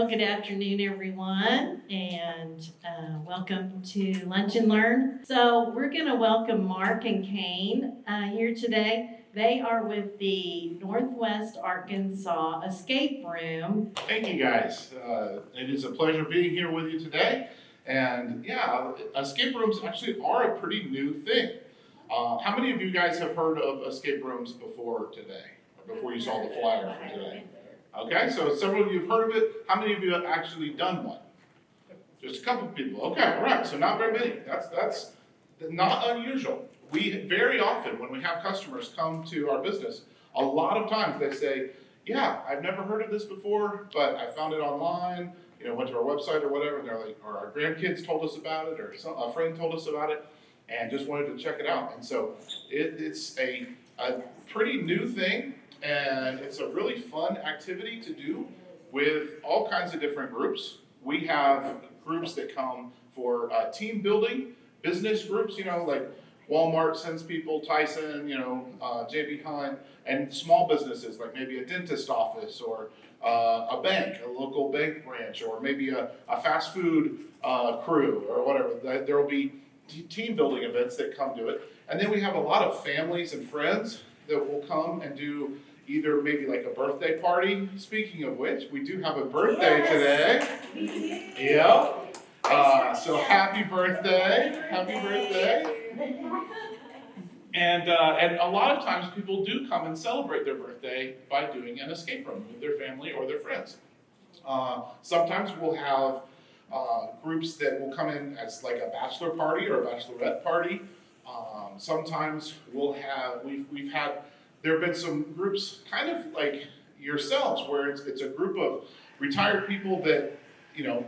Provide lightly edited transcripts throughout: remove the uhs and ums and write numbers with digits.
good afternoon, everyone, and welcome to Lunch and Learn. So we're going to welcome Mark and Kane here today. They are with the Northwest Arkansas Escape Room. Thank you, guys. It is a pleasure being here with you today. And yeah, escape rooms actually are a pretty new thing. How many of you guys have heard of escape rooms before today, or before you saw the flyer for today? Okay, so several of you have heard of it. How many of you have actually done one? Just a couple of people. Okay, all right, so not very many. That's not unusual. We very often, when we have customers come to our business, a lot of times they say, yeah, I've never heard of this before, but I found it online, went to our website or whatever, and they're like, or our grandkids told us about it, or a friend told us about it, and just wanted to check it out. And so it's a pretty new thing, and it's a really fun activity to do with all kinds of different groups. We have groups that come for team building, business groups, like Walmart sends people, Tyson, JB Hunt, and small businesses like maybe a dentist office or a bank, a local bank branch, or maybe a fast food crew or whatever. There will be team building events that come to it. And then we have a lot of families and friends that will come and do either maybe like a birthday party. Speaking of which, we do have a birthday today. Yeah. So happy birthday. Happy birthday. And a lot of times people do come and celebrate their birthday by doing an escape room with their family or their friends. Sometimes we'll have groups that will come in as like a bachelor party or a bachelorette party. Sometimes there have been some groups kind of like yourselves where it's a group of retired people that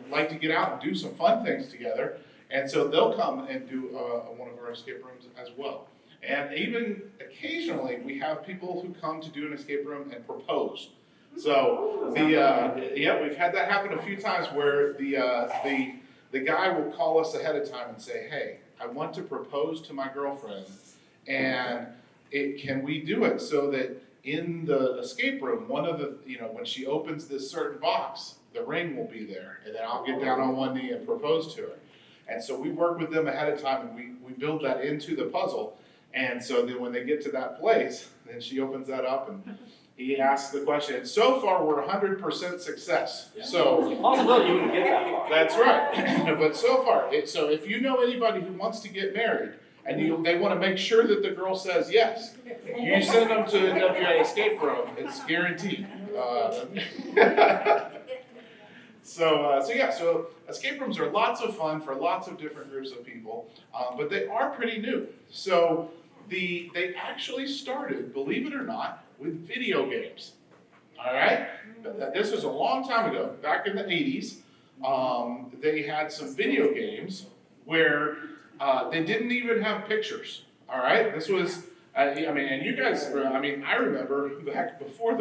like to get out and do some fun things together, and so they'll come and do one of our escape rooms as well. And even occasionally we have people who come to do an escape room and propose. So we've had that happen a few times where the guy will call us ahead of time and say, hey, I want to propose to my girlfriend, and can we do it so that in the escape room, one of the, when she opens this certain box, the ring will be there, and then I'll get down on one knee and propose to her. And so we work with them ahead of time, and we build that into the puzzle. And so then when they get to that place, then she opens that up and he asks the question. And so far we're 100% success. Yeah. So possibility you can get that far. That's right. But so far, so if you know anybody who wants to get married and they want to make sure that the girl says yes, you send them to NWA Escape Room. It's guaranteed. So escape rooms are lots of fun for lots of different groups of people, but they are pretty new. So they actually started, believe it or not, with video games. All right? This was a long time ago, back in the 80s. They had some video games where they didn't even have pictures. All right? This was, and you guys, I remember back before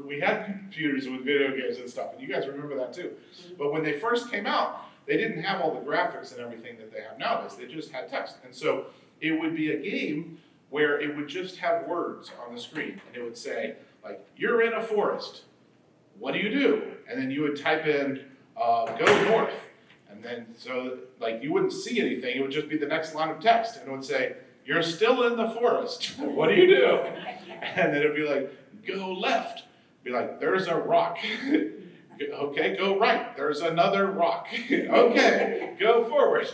we had computers with video games and stuff, and you guys remember that too. But when they first came out, they didn't have all the graphics and everything that they have nowadays. They just had text. And so it would be a game where it would just have words on the screen, and it would say, like, you're in a forest. What do you do? And then you would type in, go north. And then, so, like, you wouldn't see anything. It would just be the next line of text. And it would say, you're still in the forest. What do you do? And then it would be like, go left. Be like, there's a rock. Okay, go right. There's another rock. Okay, go forward.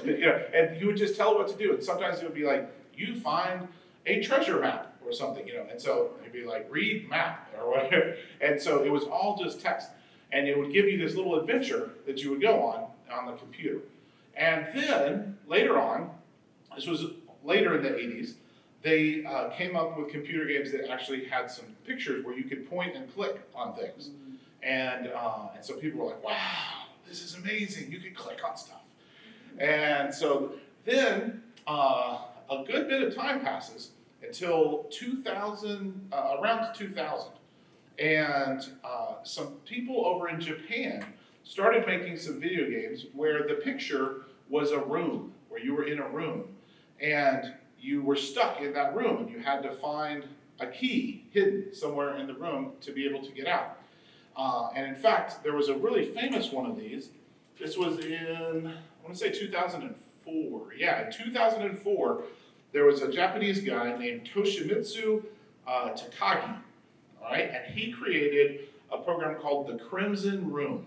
And you would just tell it what to do. And sometimes it would be like, you find a treasure map or something, and so it'd be like, read map or whatever. And so it was all just text. And it would give you this little adventure that you would go on the computer. And then later on, this was later in the 80s, they came up with computer games that actually had some pictures where you could point and click on things. And so people were like, wow, this is amazing. You can click on stuff. And so then a good bit of time passes until 2000, around 2000. And some people over in Japan started making some video games where the picture was a room, where you were in a room. And you were stuck in that room and you had to find a key hidden somewhere in the room to be able to get out. And in fact, there was a really famous one of these. This was in, I want to say 2004. Yeah, in 2004, there was a Japanese guy named Toshimitsu Takagi, all right? And he created a program called the Crimson Room.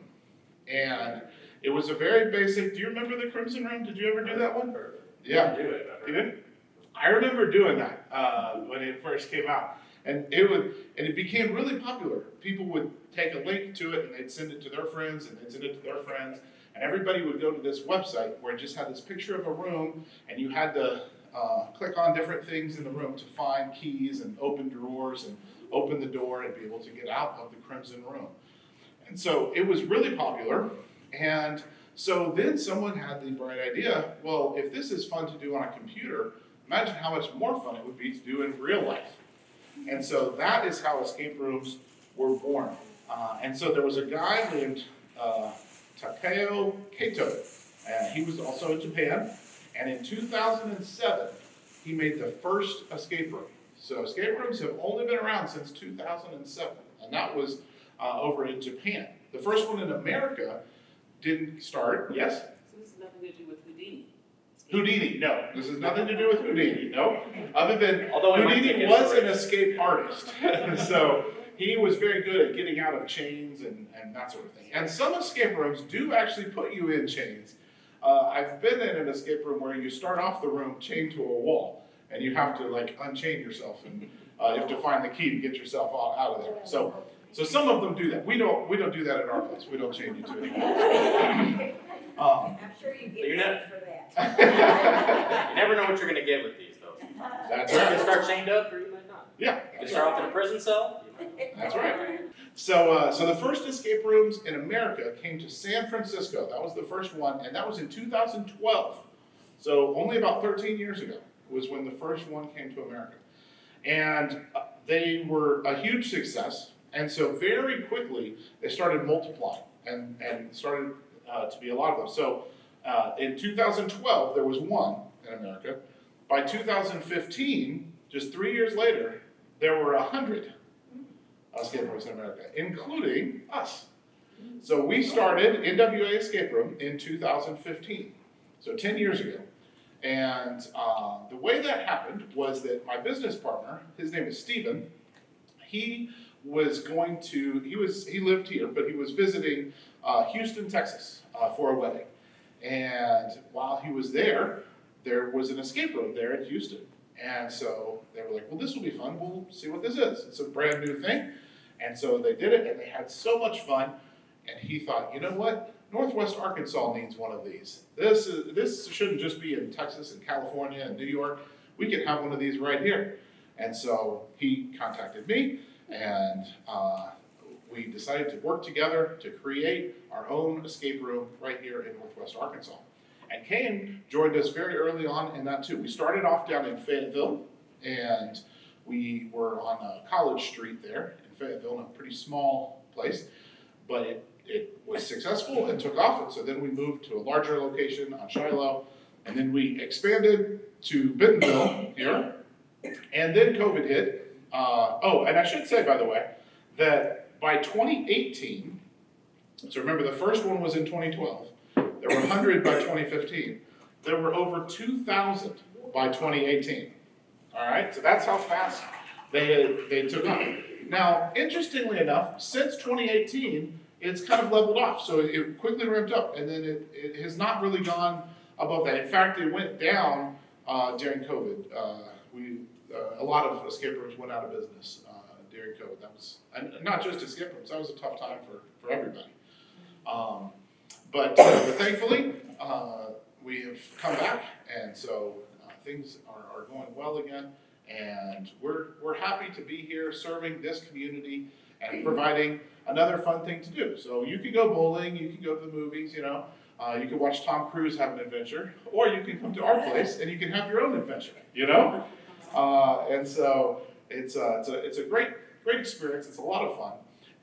And it was a very basic, do you remember the Crimson Room? Did you ever do that one? Yeah. You did? I remember doing that when it first came out. And it became really popular. People would take a link to it and they'd send it to their friends and they'd send it to their friends. And everybody would go to this website where it just had this picture of a room and you had to click on different things in the room to find keys and open drawers and open the door and be able to get out of the Crimson Room. And so it was really popular. And so then someone had the bright idea, well, if this is fun to do on a computer, imagine how much more fun it would be to do in real life. And so that is how escape rooms were born. And so there was a guy named Takeo Kato, and he was also in Japan. And in 2007, he made the first escape room. So escape rooms have only been around since 2007, and that was over in Japan. The first one in America didn't start, yes? So this has nothing to do with Houdini? Houdini, no. This has nothing to do with Houdini, no. Other than Although Houdini was an escape artist. So he was very good at getting out of chains and that sort of thing. And some escape rooms do actually put you in chains. I've been in an escape room where you start off the room chained to a wall, and you have to like unchain yourself, and you have to find the key to get yourself out of there. So some of them do that. We don't do that at our place. We don't chain you to anything. I'm sure you You're get not- paid for that. You never know what you're going to get with these, though. That's You can right. start chained up, or you might not. Yeah, You can that's start right. off in a prison cell. That's right. So the first escape rooms in America came to San Francisco. That was the first one, and that was in 2012. So only about 13 years ago was when the first one came to America. And they were a huge success, and so very quickly they started multiplying and started to be a lot of them. So in 2012, there was one in America. By 2015, just 3 years later, there were 100 escape rooms in America, including us. So we started NWA Escape Room in 2015, so 10 years ago. And the way that happened was that my business partner, his name is Steven, he lived here, but he was visiting Houston, Texas for a wedding. And while he was there was an escape room there in Houston. And so they were like, well, this will be fun. We'll see what this is. It's a brand new thing. And so they did it, and they had so much fun. And he thought, you know what? Northwest Arkansas needs one of these. This shouldn't just be in Texas and California and New York. We can have one of these right here. And so he contacted me, and we decided to work together to create our own escape room right here in Northwest Arkansas. And Kane joined us very early on in that too. We started off down in Fayetteville, and we were on College Street there in Fayetteville, in a pretty small place, but it was successful and took off. And so then we moved to a larger location on Shiloh, and then we expanded to Bentonville here, and then COVID hit. And I should say, by the way, that by 2018, so remember the first one was in 2012, there were 100 by 2015, there were over 2,000 by 2018. All right, so that's how fast they took off. Now, interestingly enough, since 2018, it's kind of leveled off. So it quickly ramped up, and then it has not really gone above that. In fact, it went down during COVID. A lot of escape rooms went out of business during COVID. That was, and not just escape rooms, that was a tough time for everybody. But thankfully, we have come back, and so things are going well again. And we're happy to be here serving this community and providing another fun thing to do. So you can go bowling, you can go to the movies, you can watch Tom Cruise have an adventure, or you can come to our place and you can have your own adventure, And so it's a great experience. It's a lot of fun.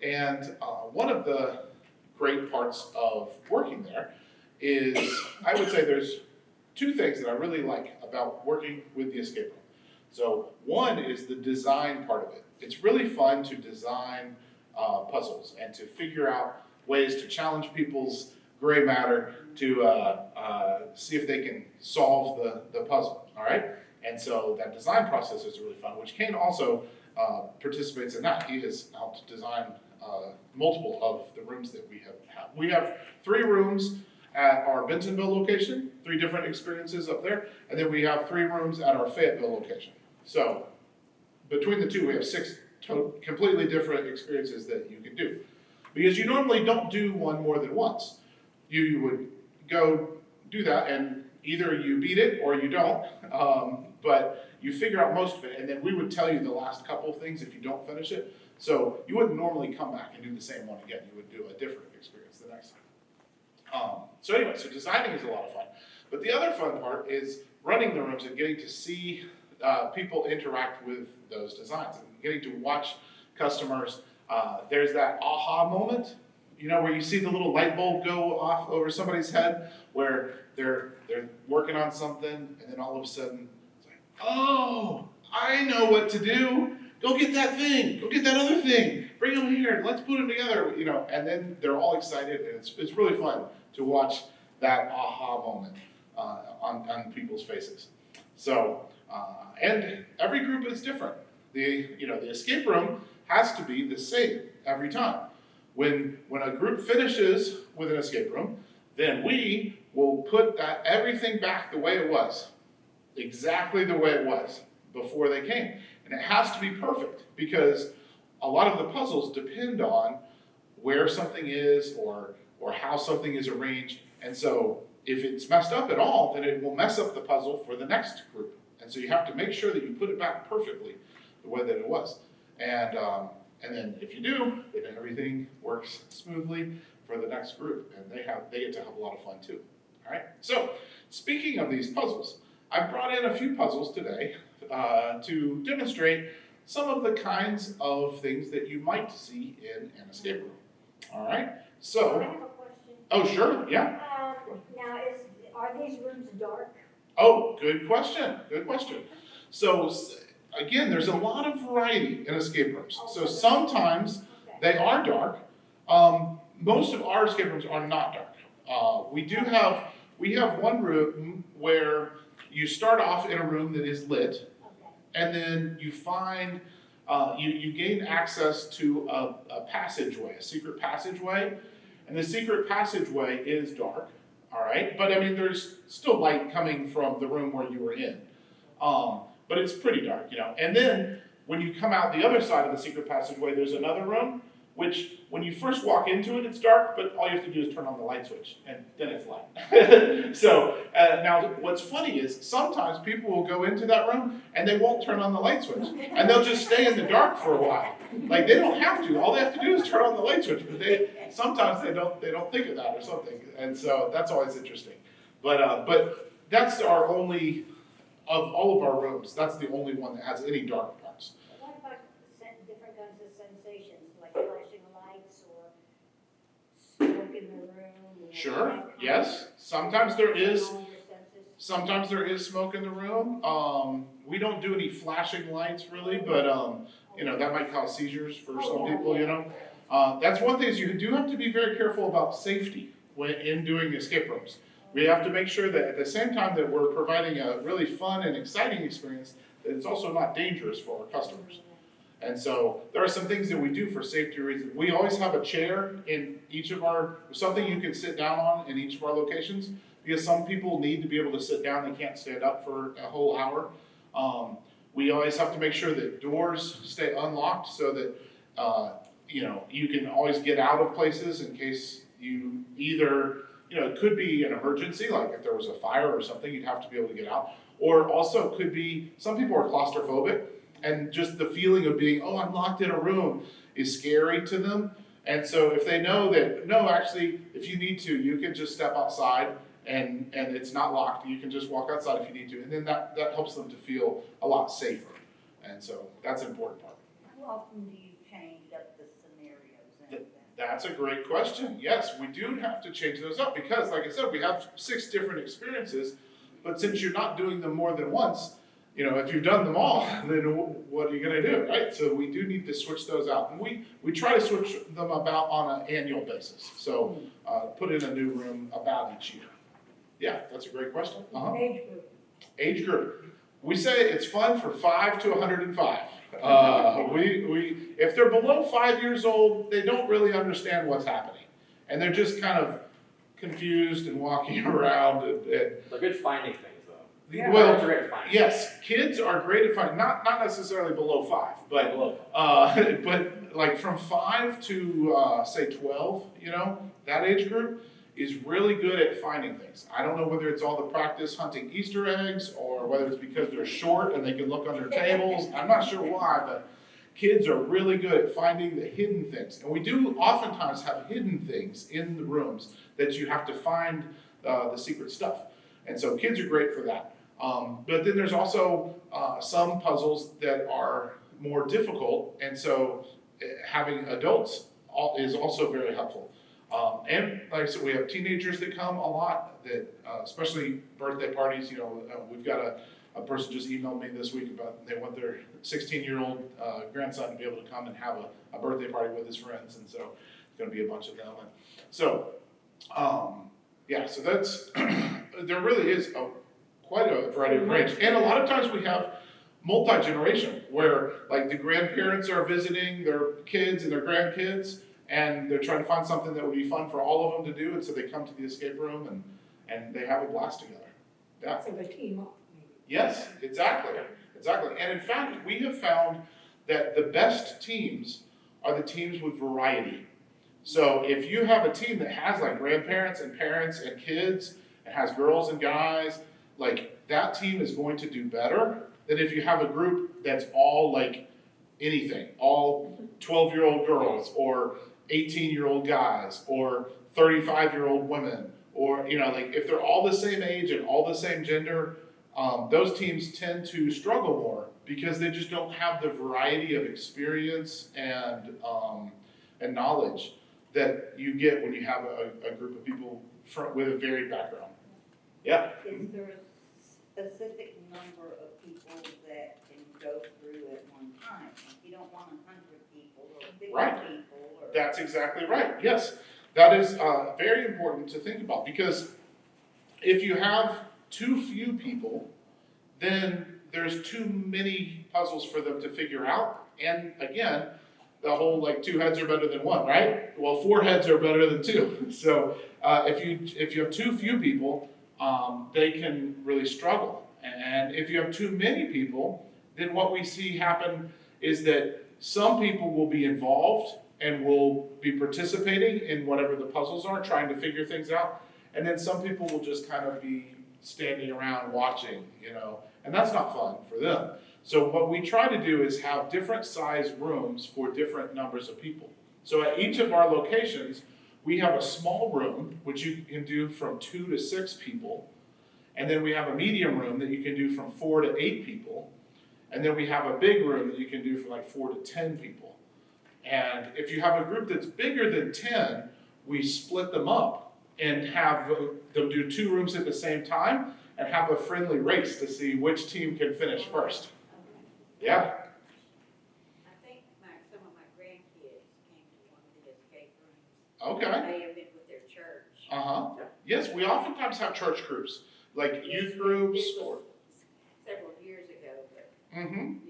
And one of the great parts of working there is, I would say there's two things that I really like about working with the escape room. So one is the design part of it. It's really fun to design puzzles and to figure out ways to challenge people's gray matter to see if they can solve the puzzle, all right? And so that design process is really fun, which Kane also participates in that. He has helped design multiple of the rooms that we have had. We have 3 rooms at our Bentonville location, 3 different experiences up there, and then we have 3 rooms at our Fayetteville location. So between the 2, we have 6 completely different experiences that you can do. Because you normally don't do one more than once. You would go do that and either you beat it or you don't, but you figure out most of it, and then we would tell you the last couple of things if you don't finish it. So you wouldn't normally come back and do the same one again. You would do a different experience the next time. So anyway, so designing is a lot of fun. But the other fun part is running the rooms and getting to see people interact with those designs and getting to watch customers. There's that aha moment, you know, where you see the little light bulb go off over somebody's head, where they're working on something, and then all of a sudden, it's like, oh, I know what to do. Go get that thing. Go get that other thing. Bring them here. Let's put them together. You know, and then they're all excited, and it's really fun to watch that aha moment on people's faces. So, and every group is different. The escape room has to be the same every time. When a group finishes with an escape room, then we will put everything back the way it was, exactly the way it was before they came. And it has to be perfect because a lot of the puzzles depend on where something is or how something is arranged. And so if it's messed up at all, then it will mess up the puzzle for the next group. And so you have to make sure that you put it back perfectly the way that it was. And then if you do, then everything works smoothly for the next group, and they get to have a lot of fun too. All right. So speaking of these puzzles, I brought in a few puzzles today to demonstrate some of the kinds of things that you might see in an escape room. All right. So. I have a question. Oh, sure. Yeah. Now, are these rooms dark? Oh, good question. Good question. So. Again, there's a lot of variety in escape rooms. So sometimes they are dark. Most of our escape rooms are not dark. We have one room where you start off in a room that is lit, and then you find you gain access to a passageway, a secret passageway, and the secret passageway is dark. All right, but I mean, there's still light coming from the room where you were in. But it's pretty dark, you know. And then when you come out the other side of the secret passageway, there's another room, which when you first walk into it, it's dark, but all you have to do is turn on the light switch, and then it's light. So now what's funny is sometimes people will go into that room and they won't turn on the light switch, and they'll just stay in the dark for a while. Like they don't have to. All they have to do is turn on the light switch, but sometimes they don't think of that or something, and so that's always interesting. But that's our only. Of all of our rooms, that's the only one that has any dark parts. What about different kinds of sensations, like flashing lights or smoke in the room? Sure, yes. Sometimes there is smoke in the room. We don't do any flashing lights really, but that might cause seizures for some people, you know. That's one thing is you do have to be very careful about safety in doing escape rooms. We have to make sure that at the same time that we're providing a really fun and exciting experience, that it's also not dangerous for our customers. And so there are some things that we do for safety reasons. We always have a chair in each of something you can sit down on in each of our locations, because some people need to be able to sit down, they can't stand up for a whole hour. We always have to make sure that doors stay unlocked so that you can always get out of places in case you either. It could be an emergency, like if there was a fire or something, you'd have to be able to get out. Or also it could be, some people are claustrophobic, and just the feeling of being, I'm locked in a room is scary to them. And so if they know that, no, actually, if you need to, you can just step outside and it's not locked. You can just walk outside if you need to. And then that helps them to feel a lot safer. And so that's an important part. How often do you change up the scenarios? That's a great question. Yes, we do have to change those up because, like I said, we have 6 different experiences, but since you're not doing them more than once, if you've done them all, then what are you gonna do, right? So we do need to switch those out. And we try to switch them about on an annual basis. So, put in a new room about each year. Yeah, that's a great question. Age group. Age group. We say it's fun for 5 to 105. If they're below 5 years old, they don't really understand what's happening. And they're just kind of confused and walking around and They're good finding things though. Yeah. well, They're great at finding. yes, kids are great at finding, not necessarily below 5, but Below. but like from 5 to say 12, that age group is really good at finding things. I don't know whether it's all the practice hunting Easter eggs or whether it's because they're short and they can look under tables. I'm not sure why, but kids are really good at finding the hidden things. And we do oftentimes have hidden things in the rooms that you have to find the secret stuff. And so kids are great for that. But then there's also some puzzles that are more difficult, and so having adults is also very helpful. And like I said, we have teenagers that come a lot, that especially birthday parties. We've got a person just emailed me this week about they want their 16-year-old grandson to be able to come and have a birthday party with his friends, and so it's going to be a bunch of them. And so, so that's there really is quite a variety of range, and a lot of times we have multi-generation where like the grandparents are visiting their kids and their grandkids, and they're trying to find something that would be fun for all of them to do, and so they come to the escape room and they have a blast together. Yeah. So they team up, maybe. Yes, exactly. And in fact, we have found that the best teams are the teams with variety. So if you have a team that has like grandparents and parents and kids, and has girls and guys, like that team is going to do better than if you have a group that's all like anything, all 12-year-old girls or 18-year-old guys or 35-year-old women, or like if they're all the same age and all the same gender, those teams tend to struggle more because they just don't have the variety of experience and knowledge that you get when you have a group of people with a varied background. Yeah. Is there a specific number of people that can go through at one time? Like you don't want 100 people or 50 Right. people or. That's exactly right. Yes, that is very important to think about, because if you have too few people, then there's too many puzzles for them to figure out. And again, the whole like 2 heads are better than 1, right? Well, 4 heads are better than 2. So if you have too few people, they can really struggle. And if you have too many people, then what we see happen is that some people will be involved and will be participating in whatever the puzzles are, trying to figure things out. And then some people will just kind of be standing around watching, and that's not fun for them. So what we try to do is have different size rooms for different numbers of people. So at each of our locations, we have a small room, which you can do from 2 to 6 people. And then we have a medium room that you can do from 4 to 8 people. And then we have a big room that you can do from like 4 to 10 people. And if you have a group that's bigger than 10, we split them up and have them do 2 rooms at the same time and have a friendly race to see which team can finish first. Yeah. I think some of my grandkids came to one of the escape rooms. Okay. They have been with their church. Yes, we oftentimes have church groups, like youth groups This or. was several years ago, but Mm-hmm.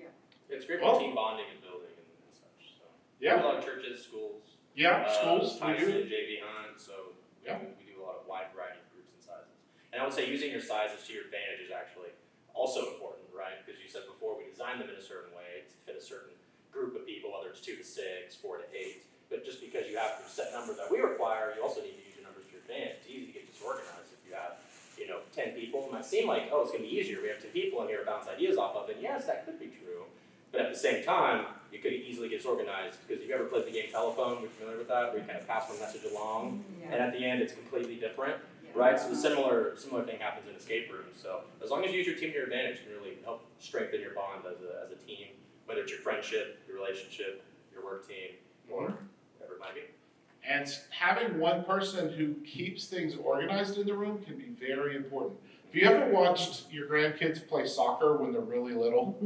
It's great Well- for team bonding and building and such, so. Yeah. A lot of churches, schools. Yeah, schools, we Tyson do. and JV Hunt, so Yeah. we do a lot of wide variety of groups and sizes. And I would say using your sizes to your advantage is actually also important, right? Because you said before, we designed them in a certain way to fit a certain group of people, whether it's 2 to 6, 4 to 8. But just because you have a set number that we require, you also need to use your numbers to your advantage. It's easy to get disorganized if you have 10 people. It might seem like, it's going to be easier. We have 2 people in here to bounce ideas off of, and yes, that could be true. But at the same time, you could easily get disorganized, because if you ever played the game telephone, we're familiar with that, where you kind of pass one message along, and at the end it's completely different, right? So the similar thing happens in escape rooms. So as long as you use your team to your advantage, it can really help strengthen your bond as a team, whether it's your friendship, your relationship, your work team, or whatever it might be. And having one person who keeps things organized in the room can be very important. If you ever watched your grandkids play soccer when they're really little,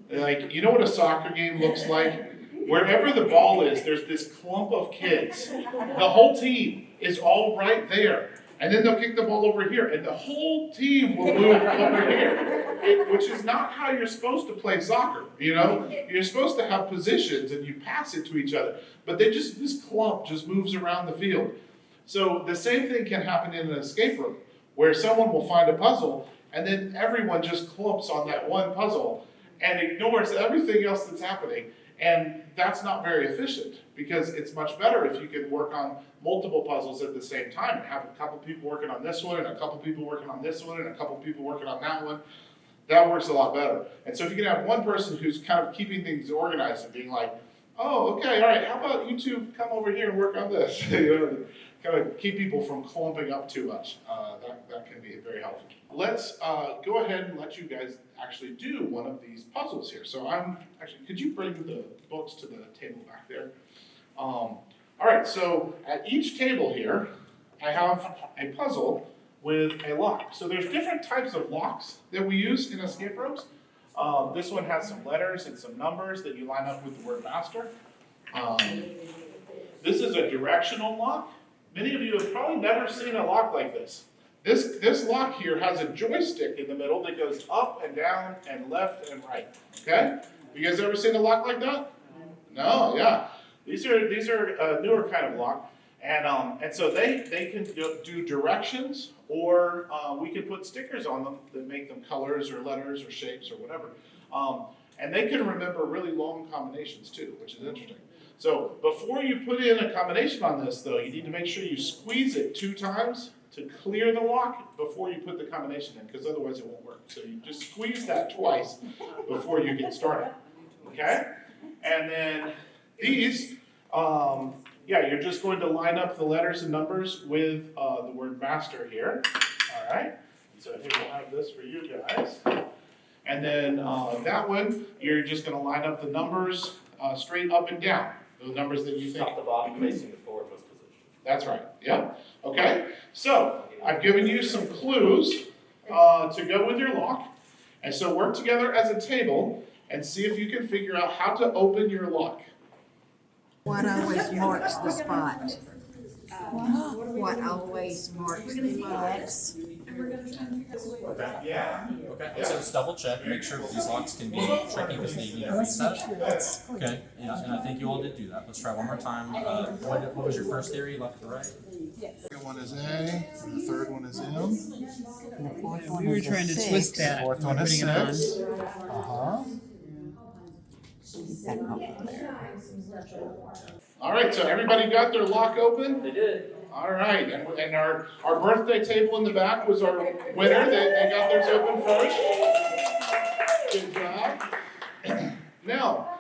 like, you know what a soccer game looks like? Wherever the ball is, there's this clump of kids. The whole team is all right there. And then they'll kick the ball over here, and the whole team will move over here, which is not how you're supposed to play soccer, you know? You're supposed to have positions, and you pass it to each other. But this clump just moves around the field. So the same thing can happen in an escape room, where someone will find a puzzle, and then everyone just clumps on that one puzzle and ignores everything else that's happening. And that's not very efficient, because it's much better if you can work on multiple puzzles at the same time and have a couple people working on this one and a couple people working on this one and a couple people working on that one. That works a lot better. And so if you can have one person who's kind of keeping things organized and being like, oh, okay, all right, how about you two come over here and work on this? You know, kind of keep people from clumping up too much. That can be very helpful. Let's go ahead and let you guys actually do one of these puzzles here. So could you bring the books to the table back there? All right, so at each table here, I have a puzzle with a lock. So there's different types of locks that we use in escape rooms. This one has some letters and some numbers that you line up with the word master. This is a directional lock. Many of you have probably never seen a lock like this. This lock here has a joystick in the middle that goes up and down and left and right. Okay? You guys ever seen a lock like that? No, yeah. These are a newer kind of lock, and so they can do directions, or we can put stickers on them that make them colors or letters or shapes or whatever. And they can remember really long combinations too, which is interesting. So before you put in a combination on this, though, you need to make sure you squeeze it 2 times to clear the lock before you put the combination in, because otherwise it won't work. So you just squeeze that twice before you get started. Okay? And then these, you're just going to line up the letters and numbers with the word master here. All right? So here we'll have this for you guys. And then that one, you're just going to line up the numbers straight up and down. The numbers that you think. Stop the bottom facing the forwardmost position. That's right. Yeah. Okay. So I've given you some clues to go with your lock. And so work together as a table and see if you can figure out how to open your lock. What always marks the spot? What always marks the spot? Yeah. Okay, so just double check, make sure that these locks can be tricky because they need a reset. Okay, yeah, and I think you all did do that. Let's try one more time. What was your first theory, left to right? The second one is A, and the third one is M. We were trying to twist that. Fourth one is Putting it on. 6. Uh-huh. All right, so everybody got their lock open? They did. All right, and our birthday table in the back was our winner. They got theirs open first. Good job. Now,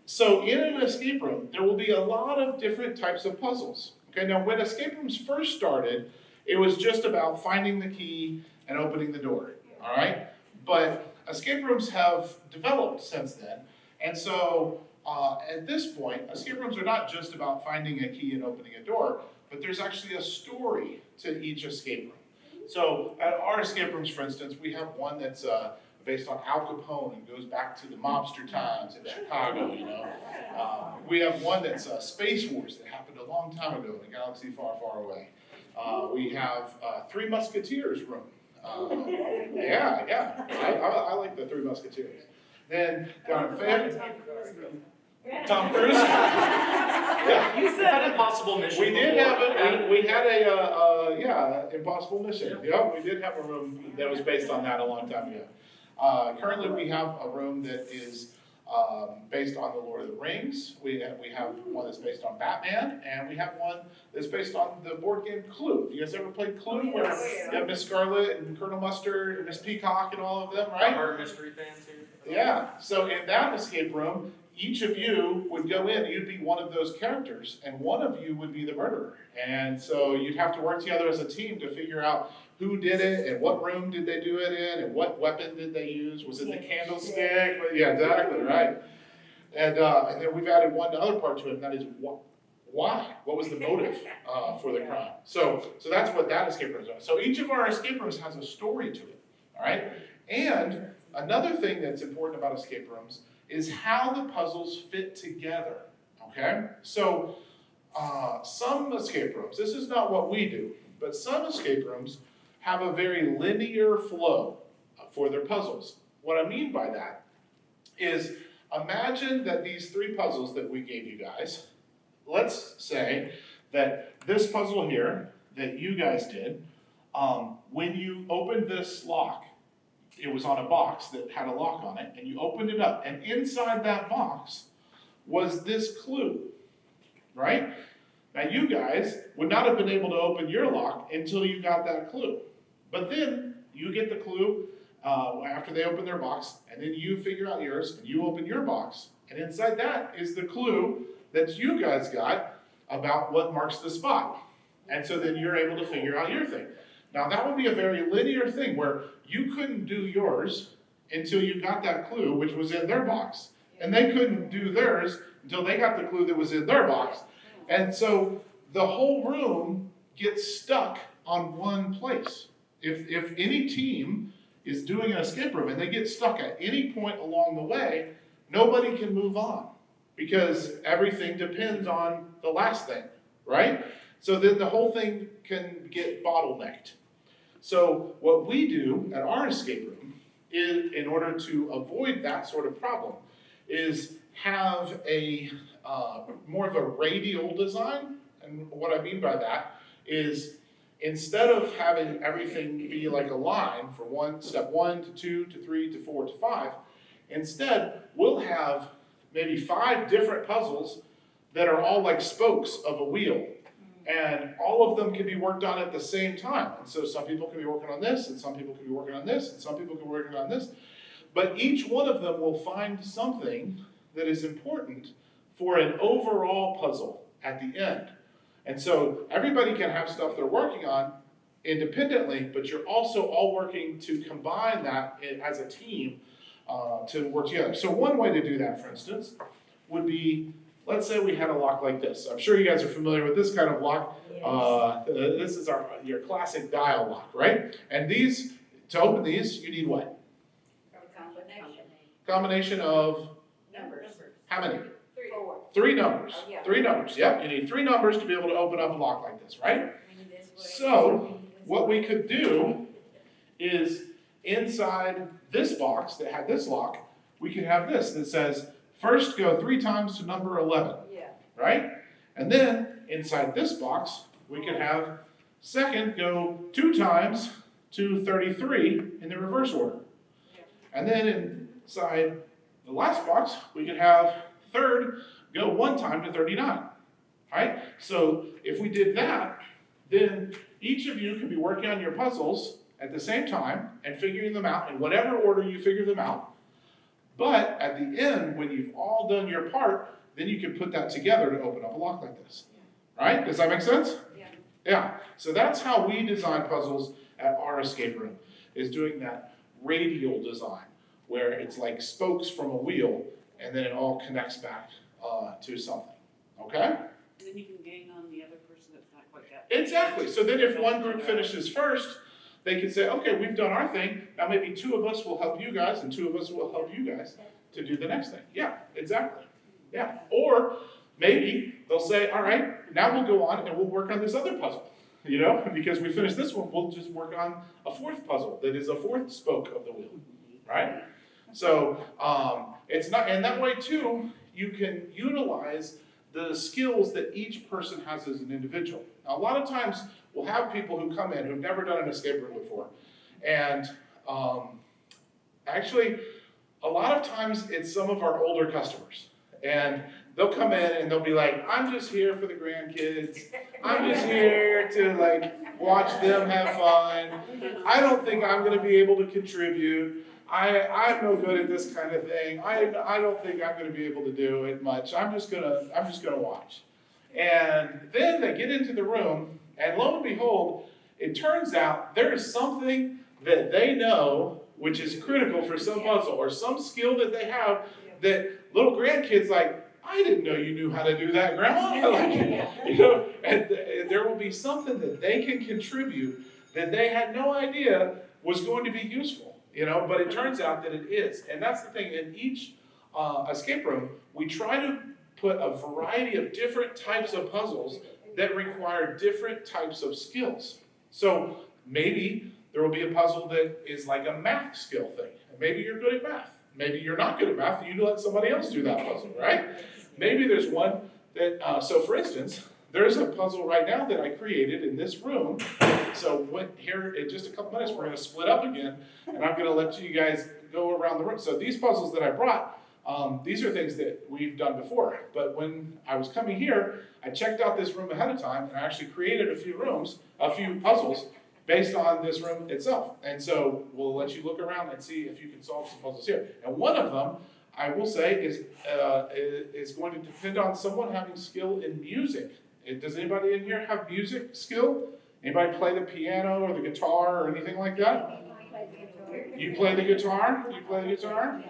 so in an escape room, there will be a lot of different types of puzzles. Okay, now when escape rooms first started, it was just about finding the key and opening the door. All right, but escape rooms have developed since then, and so at this point, escape rooms are not just about finding a key and opening a door, but there's actually a story to each escape room. So at our escape rooms, for instance, we have one that's based on Al Capone and goes back to the mobster times in Chicago, you know. We have one that's Space Wars that happened a long time ago in a galaxy far, far away. We have Three Musketeers room. I like the Three Musketeers. Then down in Fan, Tom Cruise. Yeah. You said impossible mission. We did have it. We had a Impossible Mission. Yeah, we did have a room that was based on that a long time ago. Currently, we have a room that is based on the Lord of the Rings. We have one that's based on Batman, and we have one that's based on the board game Clue. You guys ever played Clue? Where you have Miss Scarlet and Colonel Mustard and Miss Peacock and all of them, right? Murder mystery fans here. Yeah. So in that escape room, each of you would go in, you'd be one of those characters, and one of you would be the murderer. And so you'd have to work together as a team to figure out who did it, and what room did they do it in, and what weapon did they use. Was it the candlestick? Yeah, exactly, right. And then we've added one other part to it, and that is why? What was the motive for the crime? So that's what that escape room is about. So each of our escape rooms has a story to it, all right? And another thing that's important about escape rooms is how the puzzles fit together, okay? So some escape rooms, this is not what we do, but some escape rooms have a very linear flow for their puzzles. What I mean by that is, imagine that these 3 puzzles that we gave you guys, let's say that this puzzle here that you guys did, when you opened this lock, it was on a box that had a lock on it, and you opened it up, and inside that box was this clue, right? Now you guys would not have been able to open your lock until you got that clue. But then you get the clue after they open their box, and then you figure out yours, and you open your box, and inside that is the clue that you guys got about what marks the spot. And so then you're able to figure out your thing. Now that would be a very linear thing where you couldn't do yours until you got that clue, which was in their box. And they couldn't do theirs until they got the clue that was in their box. And so the whole room gets stuck on one place. If any team is doing an escape room and they get stuck at any point along the way, nobody can move on because everything depends on the last thing, right? So then the whole thing can get bottlenecked. So what we do at our escape room is, in order to avoid that sort of problem, is have a more of a radial design. And what I mean by that is, instead of having everything be like a line for step 1 to 2 to 3 to 4 to 5, instead we'll have maybe 5 different puzzles that are all like spokes of a wheel. And all of them can be worked on at the same time. And so some people can be working on this, and some people can be working on this, and some people can be working on this. But each one of them will find something that is important for an overall puzzle at the end. And so everybody can have stuff they're working on independently, but you're also all working to combine that as a team to work together. So one way to do that, for instance, would be, let's say we had a lock like this. I'm sure you guys are familiar with this kind of lock. This is your classic dial lock, right? And these, to open these, you need what? Combination of Numbers. how many? 4. 3 numbers. Oh, yeah. 3 numbers, yep. You need 3 numbers to be able to open up a lock like this, right? So what we could do is, inside this box that had this lock, we could have this that says, first go 3 times to number 11, Yeah. right? And then inside this box, we could have second go 2 times to 33 in the reverse order. And then inside the last box, we could have third go 1 time to 39, right? So if we did that, then each of you could be working on your puzzles at the same time and figuring them out in whatever order you figure them out. But at the end, when you've all done your part, then you can put that together to open up a lock like this, right? Does that make sense? Yeah. Yeah, so that's how we design puzzles at our escape room, is doing that radial design, where it's like spokes from a wheel, and then it all connects back to something, okay? And then you can gain on the other person that's not quite that. Exactly, so then if one group finishes first, they can say, okay, we've done our thing, now maybe 2 of us will help you guys, and 2 of us will help you guys to do the next thing. Yeah, exactly, yeah. Or maybe they'll say, all right, now we'll go on and we'll work on this other puzzle, you know? Because we finished this one, we'll just work on a 4th puzzle that is a 4th spoke of the wheel, right? So it's not, and that way too, you can utilize the skills that each person has as an individual. Now, a lot of times we'll have people who come in who've never done an escape room before, and actually, a lot of times it's some of our older customers, and they'll come in and they'll be like, I'm just here for the grandkids. I'm just here to like watch them have fun. I don't think I'm going to be able to contribute. I'm no good at this kind of thing. I don't think I'm going to be able to do it much. I'm just gonna watch. And then they get into the room, and lo and behold, it turns out there is something that they know which is critical for some puzzle, or some skill that they have that little grandkids like, I didn't know you knew how to do that, Grandma. Like, you know, and there will be something that they can contribute that they had no idea was going to be useful, you know, but it turns out that it is. And that's the thing, in each escape room, we try to put a variety of different types of puzzles that require different types of skills. So maybe there will be a puzzle that is like a math skill thing. Maybe you're good at math. Maybe you're not good at math, and you let somebody else do that puzzle, right? Maybe there's one that, so for instance, there's a puzzle right now that I created in this room. So here in just a couple minutes, we're gonna split up again, and I'm gonna let you guys go around the room. So these puzzles that I brought, these are things that we've done before. But when I was coming here, I checked out this room ahead of time, and I actually created a few puzzles based on this room itself. And so we'll let you look around and see if you can solve some puzzles here. And one of them, I will say, is going to depend on someone having skill in music. Does anybody in here have music skill? Anybody play the piano or the guitar or anything like that? You play the guitar? You play the guitar?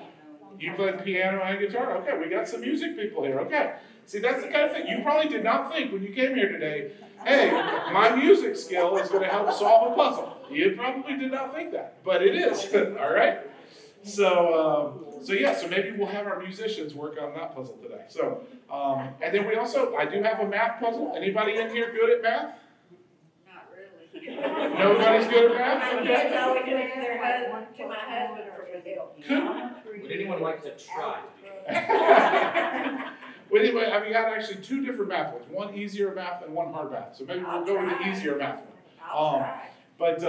You play piano and guitar? Okay, we got some music people here. Okay. See, that's the kind of thing you probably did not think when you came here today, hey, my music skill is going to help solve a puzzle. You probably did not think that, but it is. All right? So maybe we'll have our musicians work on that puzzle today. So, and then I do have a math puzzle. Anybody in here good at math? Not really. Nobody's good at math? My Okay. kids always went to my husband for help. Would anyone like to try? Well, anyway, I've got actually two different math ones. One easier math and one hard math. So maybe we'll go with the easier math one. I'll try. But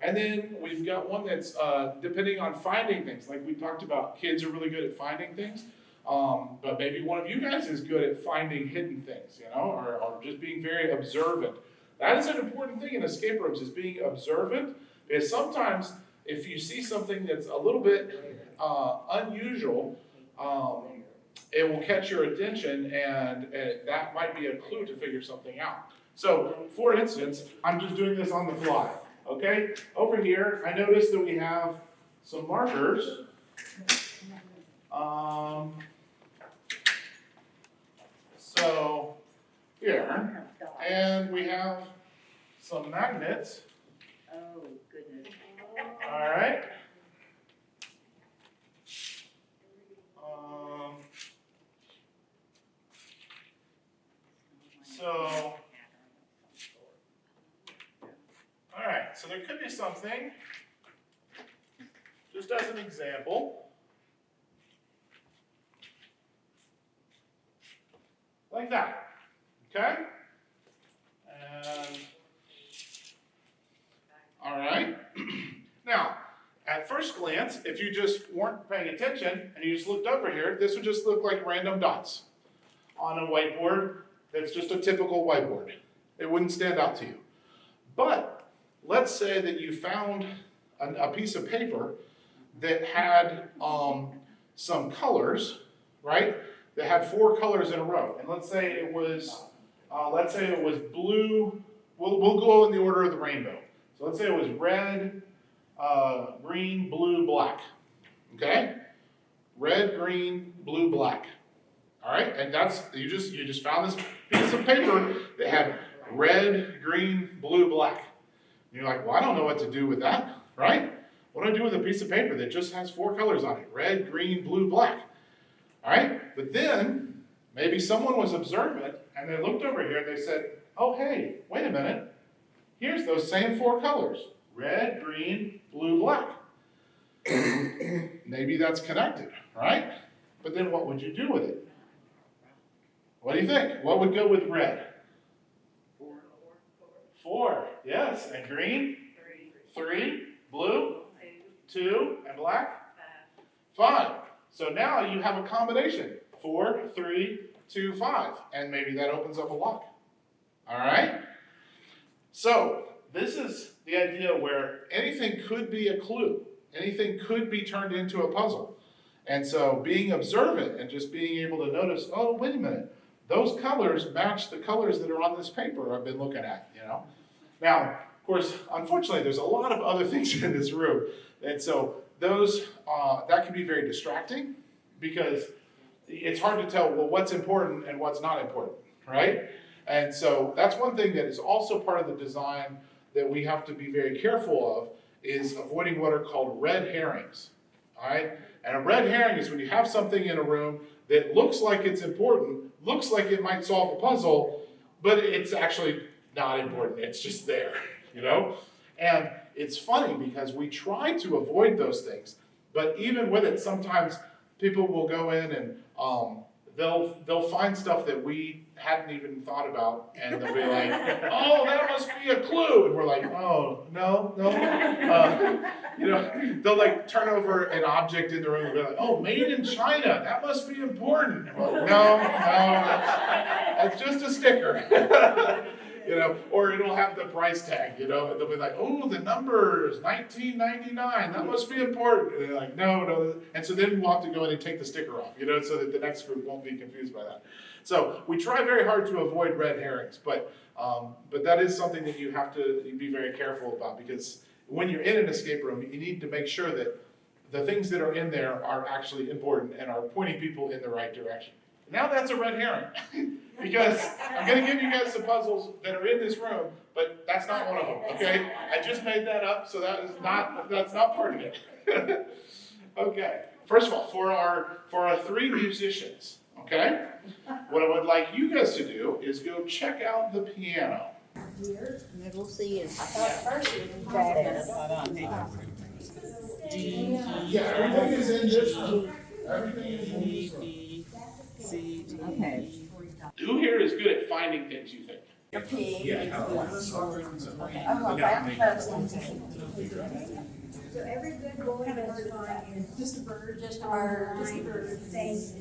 and then we've got one that's depending on finding things. Like we talked about, kids are really good at finding things. But maybe one of you guys is good at finding hidden things, you know, or just being very observant. That is an important thing in escape rooms, is being observant. Because sometimes if you see something that's a little bit unusual, it will catch your attention, and that might be a clue to figure something out. So, for instance, I'm just doing this on the fly, okay? Over here, I noticed that we have some markers. So, here, and we have some magnets, Oh, goodness. all right? So, all right, so there could be something, just as an example, like that, okay? And, all right. Now, at first glance, if you just weren't paying attention and you just looked over here, this would just look like random dots on a whiteboard. That's just a typical whiteboard. It wouldn't stand out to you. But let's say that you found a piece of paper that had some colors, right? That had 4 colors in a row. And let's say it was blue. We'll go in the order of the rainbow. So let's say it was red, green, blue, black. Okay? Red, green, blue, black. All right, and that's you just found this piece of paper that had red, green, blue, black. And you're like, well, I don't know what to do with that, right? What do I do with a piece of paper that just has 4 colors on it? Red, green, blue, black. All right, but then maybe someone was observant and they looked over here and they said, oh, hey, wait a minute. Here's those same 4 colors. Red, green, blue, black. Maybe that's connected, right? But then what would you do with it? What do you think? What would go with red? 4, yes. And green? 3. Blue? 2. And black? 5. So now you have a combination. 4, 3, 2, 5. And maybe that opens up a lock. All right? So this is the idea where anything could be a clue. Anything could be turned into a puzzle. And so being observant and just being able to notice, oh, wait a minute. Those colors match the colors that are on this paper I've been looking at, you know. Now, of course, unfortunately, there's a lot of other things in this room. And so those, that can be very distracting because it's hard to tell, well, what's important and what's not important, right? And so that's one thing that is also part of the design that we have to be very careful of, is avoiding what are called red herrings, all right? And a red herring is when you have something in a room that looks like it's important, looks like it might solve a puzzle, but it's actually not important, it's just there, you know? And it's funny because we try to avoid those things, but even with it, sometimes people will go in and they'll find stuff that we hadn't even thought about, and they'll be like, oh, that must be a clue, and we're like, oh, no. You know, they'll like turn over an object in the room and be like, oh, made in China, that must be important. And we're like, no, that's just a sticker. You know, or it'll have the price tag, you know, and they'll be like, oh, the number is $19.99, that must be important. And they're like, no. And so then we'll have to go in and take the sticker off, you know, so that the next group won't be confused by that. So we try very hard to avoid red herrings, but that is something that you have to be very careful about, because when you're in an escape room, you need to make sure that the things that are in there are actually important and are pointing people in the right direction. Now that's a red herring, because I'm going to give you guys some puzzles that are in this room, but that's not one of them, okay? I just made that up, so that's not part of it. Okay, first of all, for our 3 musicians, okay, what I would like you guys to do is go check out the piano. Middle C is. Yeah, everything is in this room. Everything is in this room. Okay. Who here is good at finding things, you think? So every good boy does find is just a bird, just a bird, things.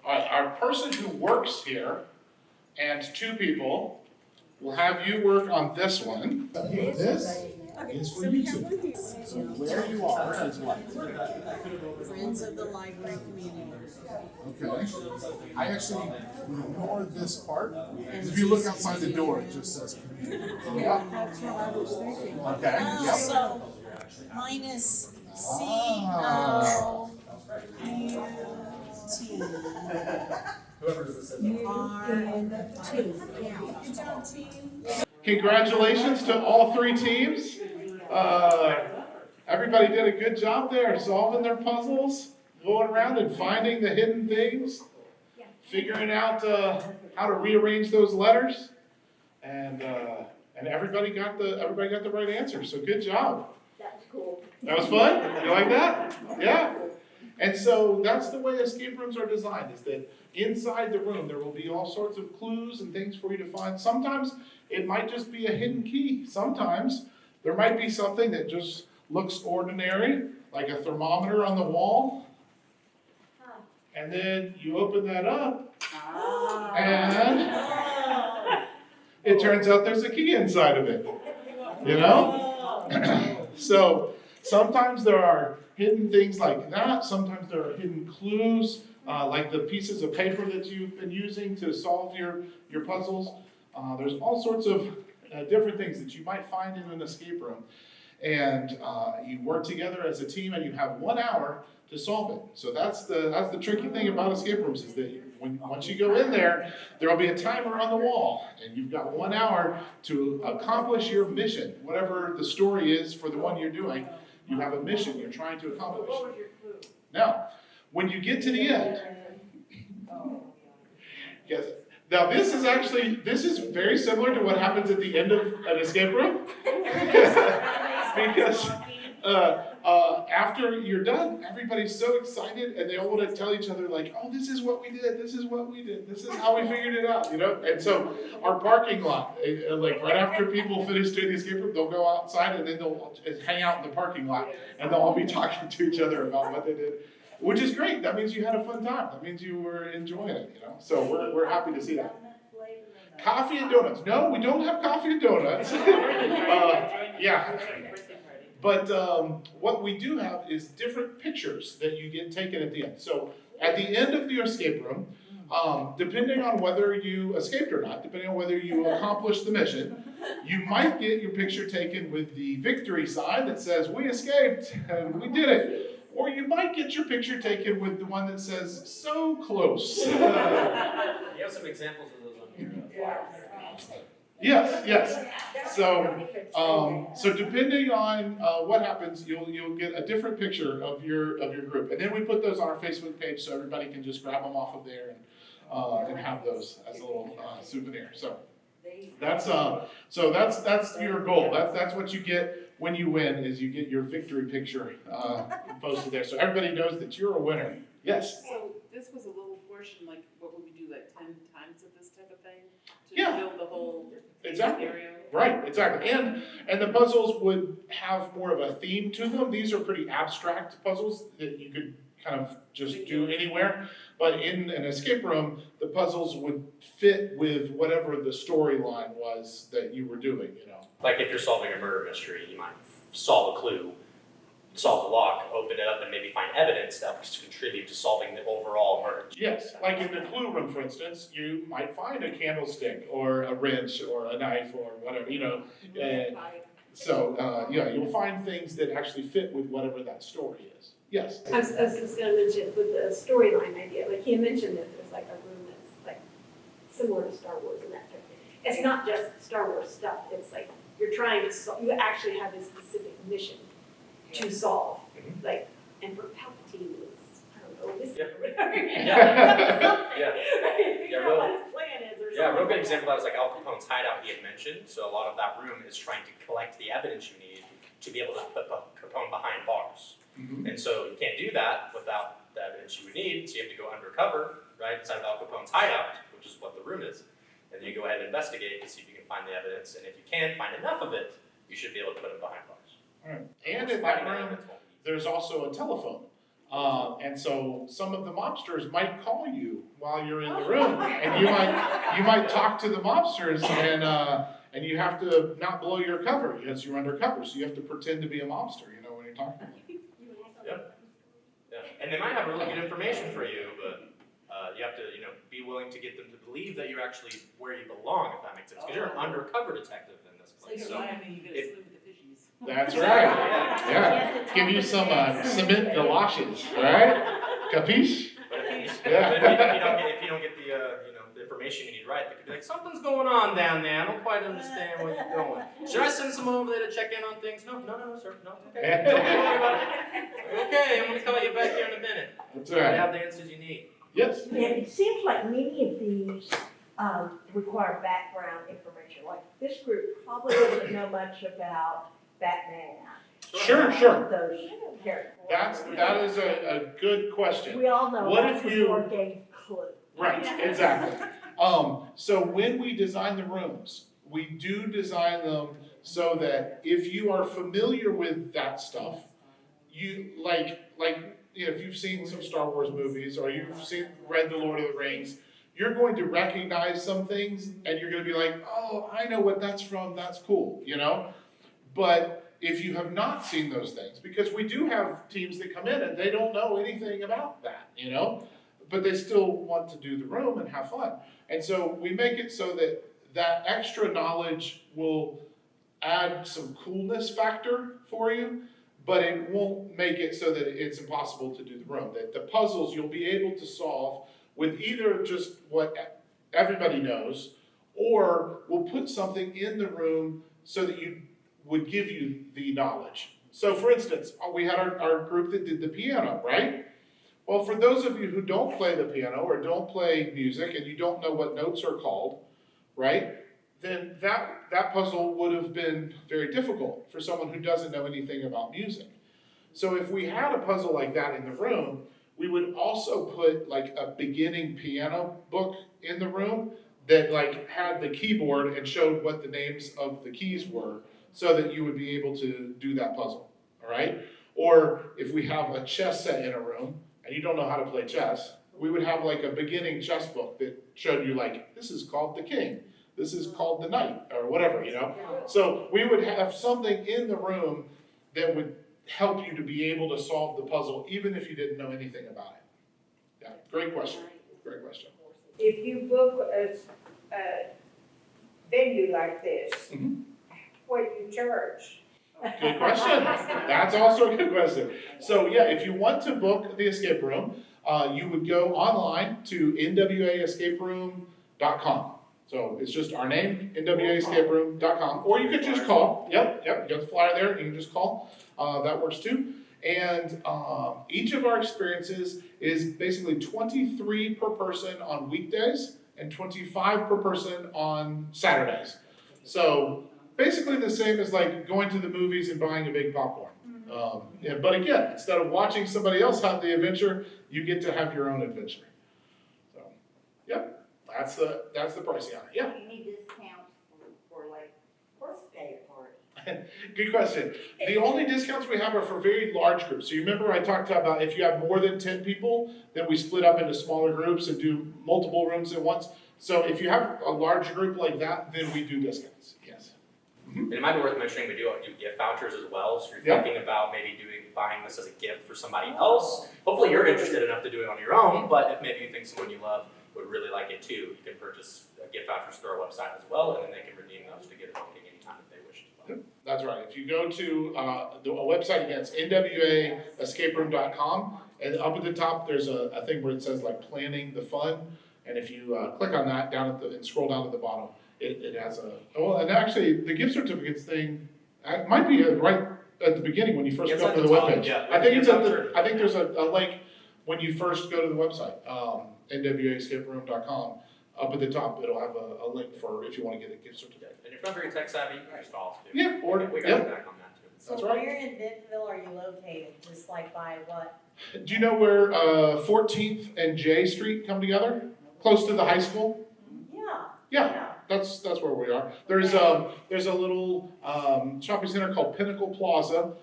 All right, our person who works here and 2 people will have you work on this one. This is for you two. So where you are is what? Friends of the library community. Okay. I actually ignore this part, because if you look outside the door, it just says community. Yeah. That's what I was thinking. Okay. Yep. So mine is COUNT. Congratulations to all 3 teams. Everybody did a good job there, solving their puzzles, going around and finding the hidden things, figuring out how to rearrange those letters, and everybody got the right answer. So good job. That was cool. That was fun? You like that? Yeah. And so that's the way escape rooms are designed, is that inside the room there will be all sorts of clues and things for you to find. Sometimes it might just be a hidden key. Sometimes there might be something that just looks ordinary, like a thermometer on the wall. And then you open that up, and it turns out there's a key inside of it. You know? So sometimes there are hidden things like that. Sometimes there are hidden clues, like the pieces of paper that you've been using to solve your puzzles. There's all sorts of different things that you might find in an escape room. And you work together as a team, and you have 1 hour to solve it. So that's the tricky thing about escape rooms, is that once you go in there, there'll be a timer on the wall, and you've got 1 hour to accomplish your mission, whatever the story is for the one you're doing. You have a mission you're trying to accomplish. What was your clue? Now, when you get to the end, yes. Now this is very similar to what happens at the end of an escape room, because after you're done, everybody's so excited, and they all want to tell each other like, "Oh, this is what we did. This is what we did. This is how we figured it out." You know. And so our parking lot, like right after people finish doing the escape room, they'll go outside and then they'll hang out in the parking lot, and they'll all be talking to each other about what they did. Which is great. That means you had a fun time. That means you were enjoying it, you know. So we're happy to see that. Coffee and donuts. No, we don't have coffee and donuts. Yeah. But what we do have is different pictures that you get taken at the end. So at the end of your escape room, depending on whether you escaped or not, depending on whether you accomplished the mission, you might get your picture taken with the victory sign that says, "We escaped and we did it." Or you might get your picture taken with the one that says, "So close." You have some examples of those on your flyers. Yes, yes. So depending on what happens, you'll get a different picture of your group, and then we put those on our Facebook page so everybody can just grab them off of there and have those as a little souvenir. So that's your goal. That's what you get when you win, is you get your victory picture posted there, so everybody knows that you're a winner. Yes. So this was a little portion, like, what would we do, like 10 times of this type of thing? To Yeah. build the whole Exactly. area? Right, exactly. And the puzzles would have more of a theme to them. These are pretty abstract puzzles that you could kind of just do anywhere. But in an escape room, the puzzles would fit with whatever the storyline was that you were doing, you know. Like if you're solving a murder mystery, you might solve a clue, solve the lock, open it up, and maybe find evidence that would contribute to solving the overall murder. Yes, like in the clue room, for instance, you might find a candlestick or a wrench or a knife or whatever, you know. So you'll find things that actually fit with whatever that story is. Yes. I was just gonna mention with the storyline idea, like he mentioned that there's like a room that's like similar to Star Wars and that type of thing. It's not just Star Wars stuff, it's like you're trying to solve, you actually have a specific mission to solve. Like, and for Palpatine is, I don't know, this Yeah. or whatever. Yeah. Figure out what his plan is or something. Yeah, a real good example of that was like Al Capone's hideout he had mentioned. So a lot of that room is trying to collect the evidence you need to be able to put Capone behind bars. Mhm. And so you can't do that without the evidence you would need, so you have to go undercover, right, inside of Al Capone's hideout, which is what the room is. And then you go ahead and investigate to see if you can find the evidence, and if you can find enough of it, you should be able to put him behind bars. Alright. And in that room, there's also a telephone. And so some of the mobsters might call you while you're in the room, and you might talk to the mobsters, and you have to not blow your cover because you're undercover, so you have to pretend to be a mobster, you know, when you're talking to them. Yeah, and they might have really good information for you, but you have to, be willing to get them to believe that you're actually where you belong, if that makes sense, because you're an undercover detective in this So place. you're So lying, you gotta swim with the fishies. That's right. Yeah. Give you some cement galoshes, right? Capiche? But if Yeah. you don't get the information you need right, they could be like, something's going on down there. I don't quite understand where you're going. Should I send someone over there to check in on things? No, sir. No, okay. Don't worry about it. Okay, I'm gonna call you back here in a minute. That's I right. have the answers you need. Yes. And it seems like many of these require background information, like this group probably doesn't know much about Batman. Sure. Those characters. That is a good question. We all know What that's if you- before Game Clue. Right, exactly. So when we design the rooms, we do design them so that if you are familiar with that stuff, you if you've seen some Star Wars movies or you've read The Lord of the Rings, you're going to recognize some things and you're going to be like, oh, I know what that's from, that's cool, But if you have not seen those things, because we do have teams that come in and they don't know anything about that, but they still want to do the room and have fun. And so we make it so that that extra knowledge will add some coolness factor for you, but it won't make it so that it's impossible to do the room. That the puzzles you'll be able to solve with either just what everybody knows, or we'll put something in the room so that you would give you the knowledge. So for instance, we had our group that did the piano, right? Well, for those of you who don't play the piano or don't play music and you don't know what notes are called, right? Then that puzzle would have been very difficult for someone who doesn't know anything about music. So if we had a puzzle like that in the room, we would also put like a beginning piano book in the room that like had the keyboard and showed what the names of the keys were so that you would be able to do that puzzle, all right? Or if we have a chess set in a room and you don't know how to play chess, we would have like a beginning chess book that showed you like, this is called the king. This is called the knight, or whatever, So we would have something in the room that would help you to be able to solve the puzzle, even if you didn't know anything about it. Yeah, great question. If you book a venue like this, Mhm. what do you charge? Good question. That's also a good question. So yeah, if you want to book the escape room, you would go online to NWAEscapeRoom.com. So it's just our name, NWAEscapeRoom.com, or you could just call. Yep, you got the flyer there, you can just call. That works too. And each of our experiences is basically 23 per person on weekdays and 25 per person on Saturdays. So basically the same as like going to the movies and buying a big popcorn. But again, instead of watching somebody else have the adventure, you get to have your own adventure. So, yep, that's the pricing on it. Yeah. Any discounts for like birthday party? Good question. The only discounts we have are for very large groups. So you remember I talked about if you have more than 10 people, then we split up into smaller groups and do multiple rooms at once. So if you have a large group like that, then we do discounts. Yes. And it might be worth mentioning, we do gift vouchers as well, so you're thinking about maybe buying this as a gift for somebody else. Hopefully you're interested enough to do it on your own, but if maybe you think someone you love would really like it too, you can purchase gift vouchers through our website as well, and then they can redeem those to get it home anytime that they wish as well. That's right. If you go to a website again, it's NWAEscapeRoom.com, and up at the top there's a thing where it says like planning the fun, and if you click on that and scroll down to the bottom, it has and actually the gift certificates thing might be right at the beginning when you first go to the webpage. Yeah, I think there's a link when you first go to the website, NWAEscapeRoom.com. Up at the top, it'll have a link for if you want to get a gift certificate. And if you're not very tech savvy, you can just call us too. Yeah, we got your back on that too. That's So right. where in Bentonville are you located? Just like by what? Do you know where 14th and J Street come together? Close to the high school? Yeah, that's where we are. There's a little shopping center called Pinnacle Plaza.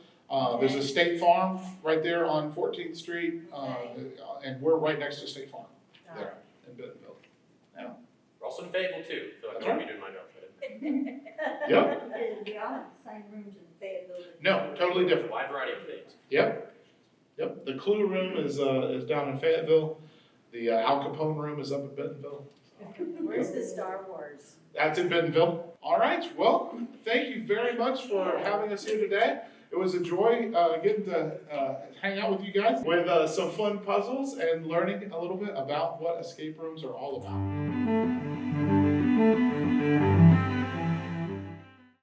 There's a State Farm right there on 14th Street, and we're right next to State Farm there in Bentonville. Yeah. We're also in Fayetteville too, so I might be doing my job. Yep. We all have the same rooms in Fayetteville. No, totally different. Wide variety of things. Yep. The Clue Room is down in Fayetteville. The Al Capone Room is up in Bentonville. Where's the Star Wars? That's in Bentonville. All right. Well, thank you very much for having us here today. It was a joy getting to hang out with you guys with some fun puzzles and learning a little bit about what escape rooms are all about.